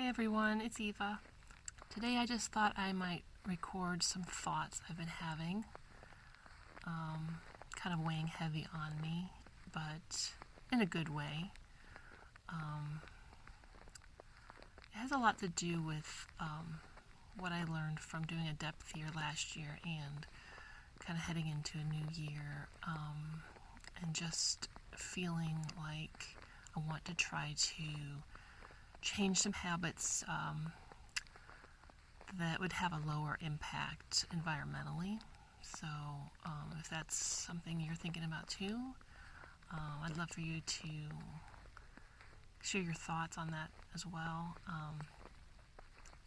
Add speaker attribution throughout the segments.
Speaker 1: Hi everyone, it's Eva. Today I just thought I might record some thoughts I've been having, kind of weighing heavy on me, but in a good way. It has a lot to do with what I learned from doing a depth year last year and kind of heading into a new year, and just feeling like I want to try to change some habits that would have a lower impact environmentally. So if that's something you're thinking about too, I'd love for you to share your thoughts on that as well.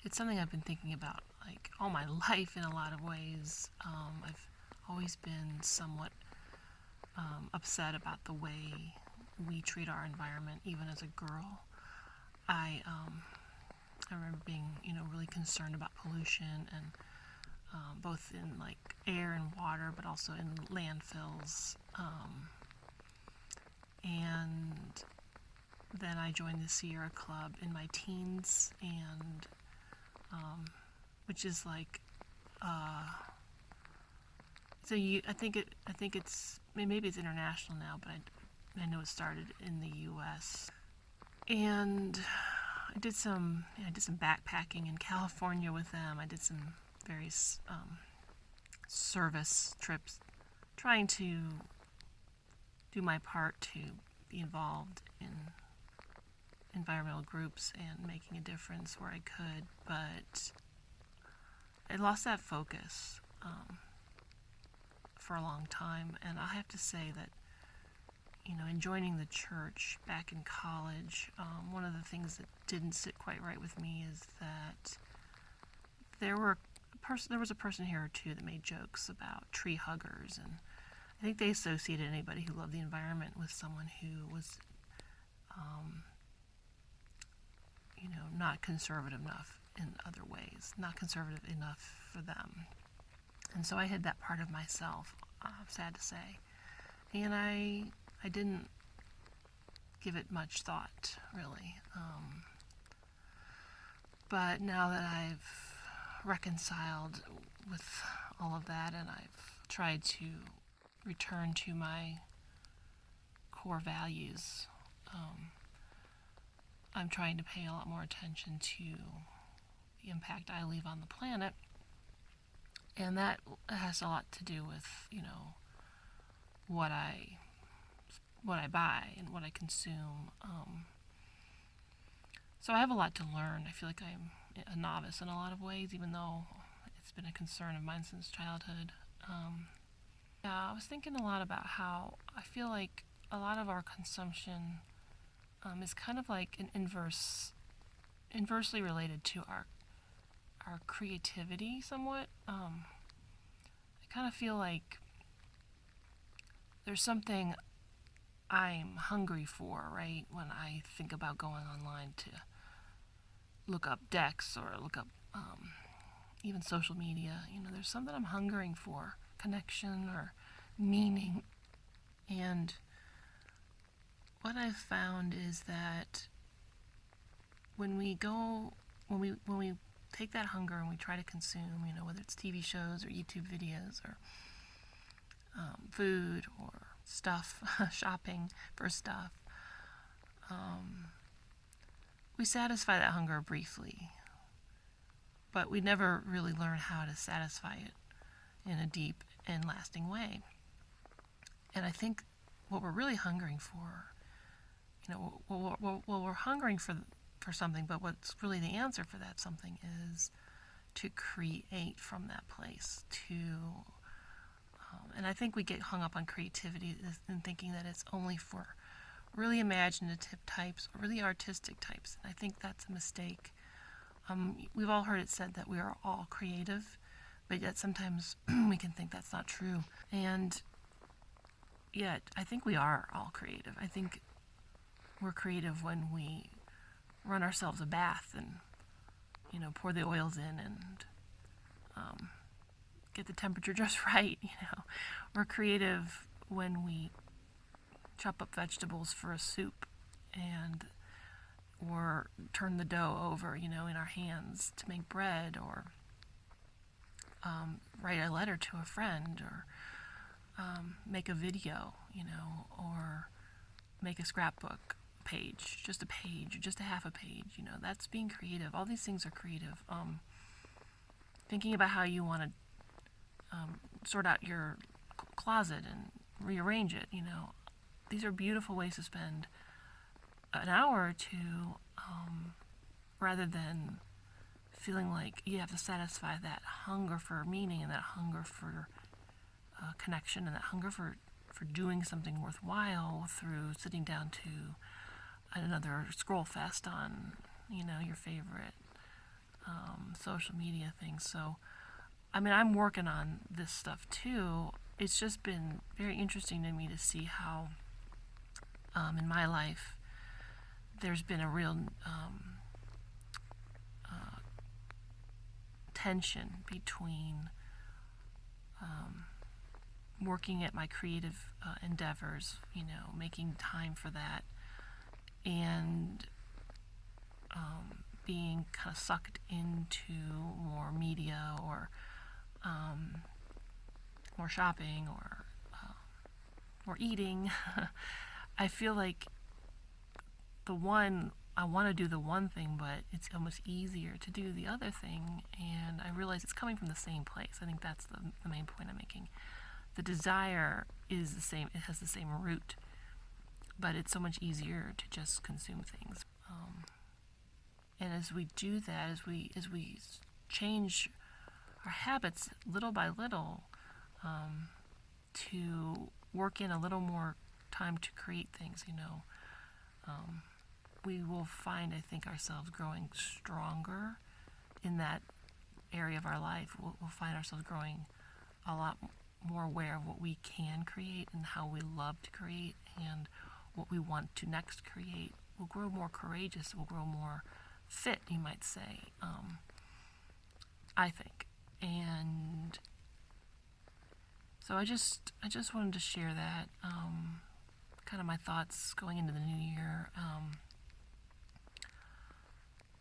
Speaker 1: It's something I've been thinking about like all my life in a lot of ways. I've always been somewhat upset about the way we treat our environment, even as a girl. I remember being, really concerned about pollution and both in like air and water, but also in landfills. And then I joined the Sierra Club in my teens, and which is like, I think it's maybe it's international now, but I know it started in the U.S. And I did some backpacking in California with them. I did some various service trips, trying to do my part to be involved in environmental groups and making a difference where I could, but I lost that focus for a long time. And I have to say that, in joining the church back in college, one of the things that didn't sit quite right with me is that there was a person here or two that made jokes about treehuggers, and I think they associated anybody who loved the environment with someone who was, not conservative enough in other ways, not conservative enough for them. And so I hid that part of myself, sad to say, and I didn't give it much thought, really. But now that I've reconciled with all of that and I've tried to return to my core values, I'm trying to pay a lot more attention to the impact I leave on the planet. And that has a lot to do with, what I buy and what I consume. So I have a lot to learn. I feel like I'm a novice in a lot of ways, even though it's been a concern of mine since childhood. I was thinking a lot about how I feel like a lot of our consumption is kind of like an inversely related to our creativity somewhat. I kind of feel like there's something I'm hungry for, right? When I think about going online to look up decks or look up even social media, there's something I'm hungering for, connection or meaning. And what I've found is that when we take that hunger and we try to consume, whether it's TV shows or YouTube videos or food or stuff, shopping for stuff, we satisfy that hunger briefly, but we never really learn how to satisfy it in a deep and lasting way. And I think what we're really hungering for, we're hungering for something, but what's really the answer for that something is to create from that place, and I think we get hung up on creativity and thinking that it's only for really imaginative types or really artistic types. And I think that's a mistake. We've all heard it said that we are all creative, but yet sometimes we can think that's not true. And yet I think we are all creative. I think we're creative when we run ourselves a bath and, pour the oils in and get the temperature just right. We're creative when we chop up vegetables for a soup, and or turn the dough over, in our hands to make bread, or write a letter to a friend, or make a video, or make a scrapbook page, just a page, or just a half a page. That's being creative. All these things are creative. Thinking about how you want to sort out your closet and rearrange it, these are beautiful ways to spend an hour or two, rather than feeling like you have to satisfy that hunger for meaning and that hunger for connection and that hunger for doing something worthwhile through sitting down to another scroll fest on, your favorite social media things. So, I'm working on this stuff too. It's just been very interesting to me to see how, in my life, there's been a real tension between working at my creative endeavors, making time for that, and being kind of sucked into more media, or more shopping, or more eating. I feel like I want to do the one thing, but it's almost easier to do the other thing, and I realize it's coming from the same place. I think that's the main point I'm making. The desire is the same, it has the same root, but it's so much easier to just consume things. And as we do that, as we change our habits little by little, to work in a little more time to create things, we will find, I think, ourselves growing stronger in that area of our life. We'll find ourselves growing a lot more aware of what we can create and how we love to create and what we want to next create. We'll grow more courageous. We'll grow more fit, you might say, I think. And so I just wanted to share that, kind of my thoughts going into the new year,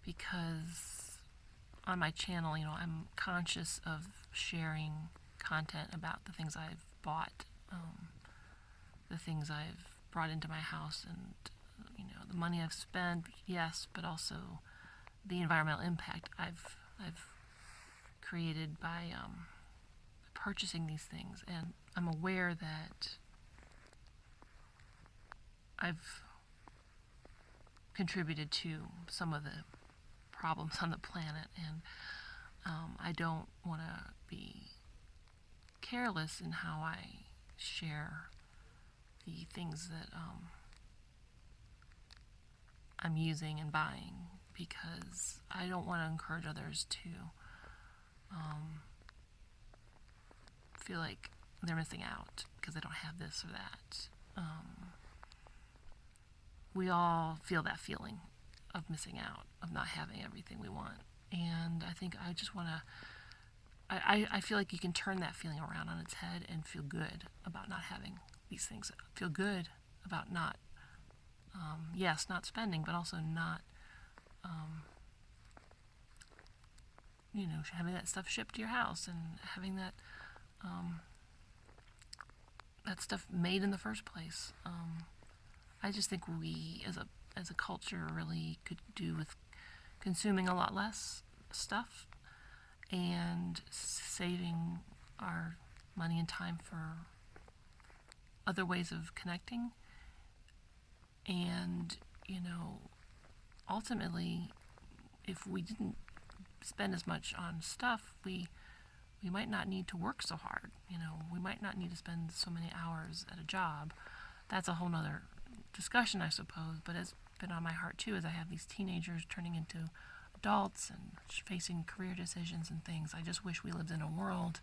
Speaker 1: because on my channel, I'm conscious of sharing content about the things I've bought, the things I've brought into my house, and the money I've spent, yes, but also the environmental impact I've created by purchasing these things. And I'm aware that I've contributed to some of the problems on the planet, and I don't want to be careless in how I share the things that I'm using and buying, because I don't want to encourage others to feel like they're missing out because they don't have this or that. We all feel that feeling of missing out, of not having everything we want. And I think I just want to, I feel like you can turn that feeling around on its head and feel good about not having these things. Feel good about not, not spending, but also not, having that stuff shipped to your house and having that, that stuff made in the first place. I just think we, as a culture, really could do with consuming a lot less stuff and saving our money and time for other ways of connecting. And, ultimately, if we didn't spend as much on stuff, we might not need to work so hard. We might not need to spend so many hours at a job. That's a whole nother discussion, I suppose, but it's been on my heart too, as I have these teenagers turning into adults and facing career decisions and things. I just wish we lived in a world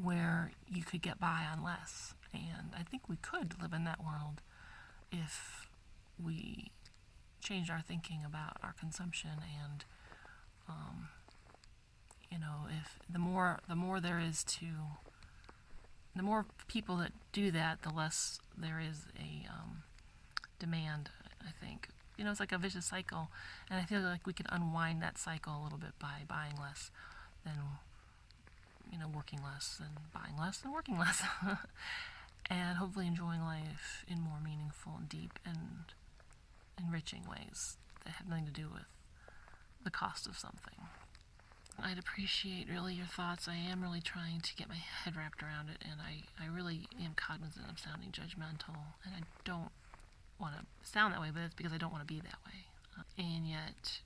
Speaker 1: where you could get by on less, and I think we could live in that world if we changed our thinking about our consumption. And if the more there is to, the more people that do that, the less there is a demand, I think, it's like a vicious cycle. And I feel like we could unwind that cycle a little bit by buying less than, working less and buying less and working less. And hopefully enjoying life in more meaningful and deep and enriching ways that have nothing to do with the cost of something. I'd appreciate really your thoughts. I am really trying to get my head wrapped around it, and I really am cognizant of sounding judgmental, and I don't want to sound that way, but it's because I don't want to be that way. And yet,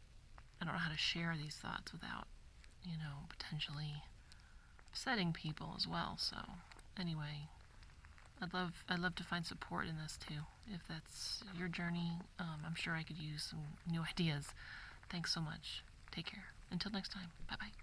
Speaker 1: I don't know how to share these thoughts without, potentially upsetting people as well. So, anyway, I'd love to find support in this too. If that's your journey, I'm sure I could use some new ideas. Thanks so much. Take care. Until next time. Bye-bye.